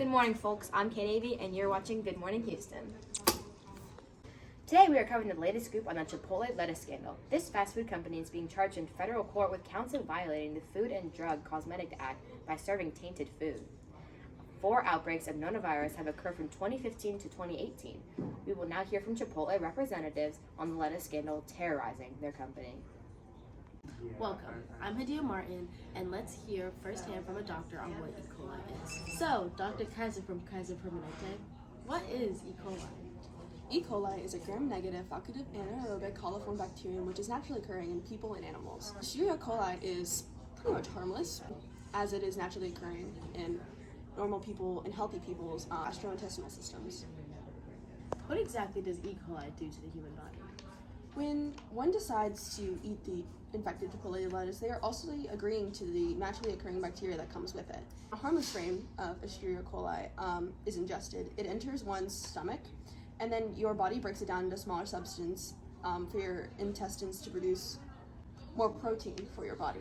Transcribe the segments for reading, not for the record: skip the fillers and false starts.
Good morning, folks. I'm Kate Avey, and you're watching Good Morning Houston. Today, we are covering the latest scoop on the Chipotle lettuce scandal. This fast food company is being charged in federal court with counts of violating the Food and Drug Cosmetic Act by serving tainted food. 4 outbreaks of coronavirus have occurred from 2015 to 2018. We will now hear from Chipotle representatives on the lettuce scandal terrorizing their company. Welcome, I'm Hadia Martin, and let's hear firsthand from a doctor on what E. coli is. So, Dr. Kaiser from Kaiser Permanente, what is E. coli? E. coli is a gram-negative facultative anaerobic coliform bacterium which is naturally occurring in people and animals. Escherichia coli is pretty much harmless, as it is naturally occurring in normal people and healthy people's gastrointestinal systems. What exactly does E. coli do to the human body? When one decides to eat the infected Chipotle lettuce, they are also agreeing to the naturally occurring bacteria that comes with it. A harmless strain of Escherichia coli is ingested. It enters one's stomach, and then your body breaks it down into smaller substance for your intestines to produce more protein for your body.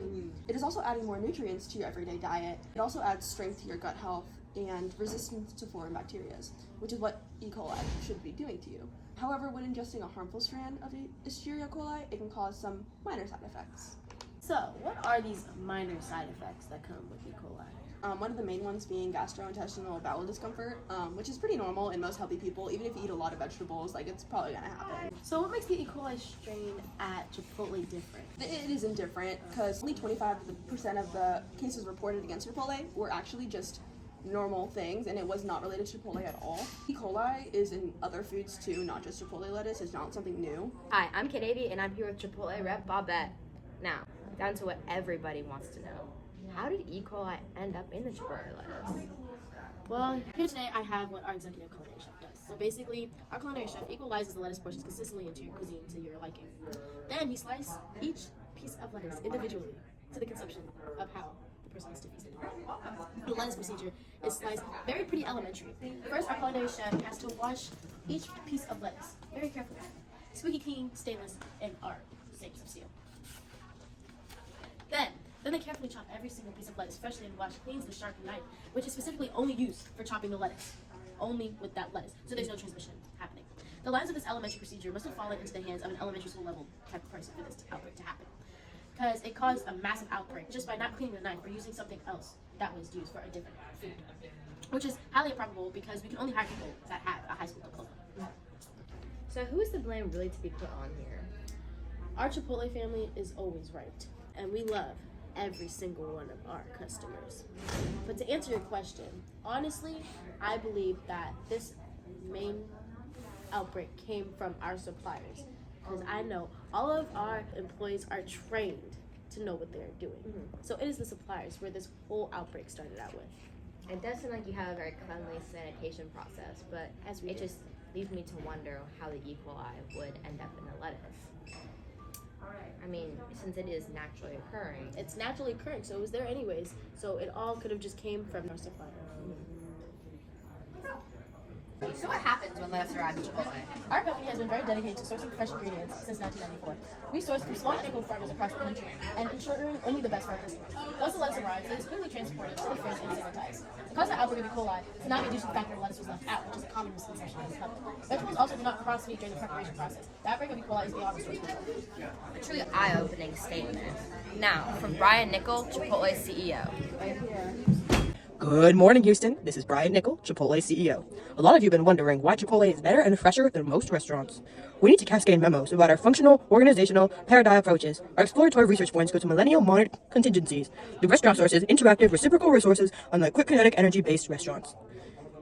It is also adding more nutrients to your everyday diet. It also adds strength to your gut health and resistance to foreign bacteria, which is what E. coli should be doing to you. However, when ingesting a harmful strand of Escherichia coli, it can cause some minor side effects. So, what are these minor side effects that come with E. coli? One of the main ones being gastrointestinal bowel discomfort, which is pretty normal in most healthy people. Even if you eat a lot of vegetables, it's probably gonna happen. So what makes the E. coli strain at Chipotle different? It isn't different because only 25% of the cases reported against Chipotle were actually just normal things, and it was not related to Chipotle at all. E. coli is in other foods too, not just Chipotle lettuce. It's not something new. Hi, I'm Kate Avey, and I'm here with Chipotle rep Bobette. Now, down to what everybody wants to know. How did E. coli end up in the Chipotle lettuce? Well, here today I have what our executive culinary chef does. So basically, our culinary chef equalizes the lettuce portions consistently into your cuisine to your liking. Then he slices each piece of lettuce individually to the consumption of how the person is to feast it. The lettuce procedure is sliced very pretty elementary. First, our culinary chef has to wash each piece of lettuce very carefully. Squeaky clean, stainless, and our sinks of steel. Then they carefully chop every single piece of lettuce freshly and washed, cleans the sharp knife, which is specifically only used for chopping the lettuce. Only with that lettuce, so there's no transmission happening. The lines of this elementary procedure must have fallen into the hands of an elementary school level type of person for this outbreak to happen. Because it caused a massive outbreak just by not cleaning the knife or using something else that was used for a different food. Which is highly improbable because we can only hire people that have a high school diploma. So who is the blame really to be put on here? Our Chipotle family is always right, and we love every single one of our customers. But to answer your question, honestly, I believe that this main outbreak came from our suppliers, because I know all of our employees are trained to know what they're doing. So it is the suppliers where this whole outbreak started out with. It does seem like you have a very cleanly sanitation process, but it just leaves me to wonder how the E. coli would end up in the lettuce. I mean, since it is naturally occurring. It's naturally occurring, so it was there anyways. So it all could have just came from our supplier. So what happens when lettuce arrives at Chipotle? Our company has been very dedicated to sourcing fresh ingredients since 1994. We source from small local farmers across the country and ensuring only the best for our customers. Once the lettuce arrives, it is quickly transported to the fridge and sanitized. The cause of the outbreak of E. coli is not due to the fact that the lettuce was left out, which is a common misconception in the public. Vegetables also do not cross meat during the preparation process. The outbreak of E. coli is beyond the source control. A truly eye-opening statement. Now, from Brian Nickel, Chipotle CEO. Good morning, Houston. This is Brian Nickel, Chipotle CEO. A lot of you have been wondering why Chipotle is better and fresher than most restaurants. We need to cascade memos about our functional, organizational, paradigm approaches. Our exploratory research points go to millennial monitored contingencies. The restaurant sources interactive reciprocal resources unlike quick kinetic energy-based restaurants.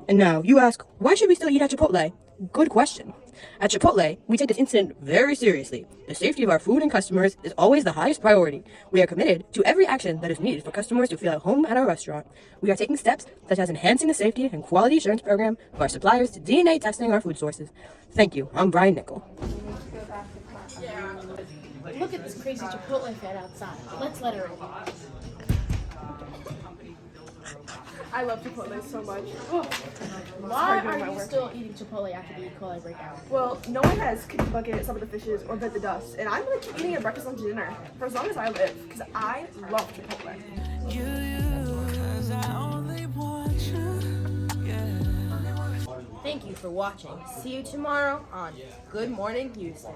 And now, you ask, why should we still eat at Chipotle? Good question. At Chipotle, we take this incident very seriously. The safety of our food and customers is always the highest priority. We are committed to every action that is needed for customers to feel at home at our restaurant. We are taking steps such as enhancing the safety and quality assurance program of our suppliers to DNA testing our food sources. Thank you. I'm Brian Nickel. Look at this crazy Chipotle fan outside. Let's let her in. I love Chipotle so much. Why are you still eating Chipotle after the E. coli breakout? Well, no one has kicked the bucket, some of the fishes, or bit the dust, and I'm gonna keep eating it breakfast, lunch, and dinner for as long as I live, because I love Chipotle. You, 'cause I only want you. Yeah. Thank you for watching. See you tomorrow on Good Morning Houston.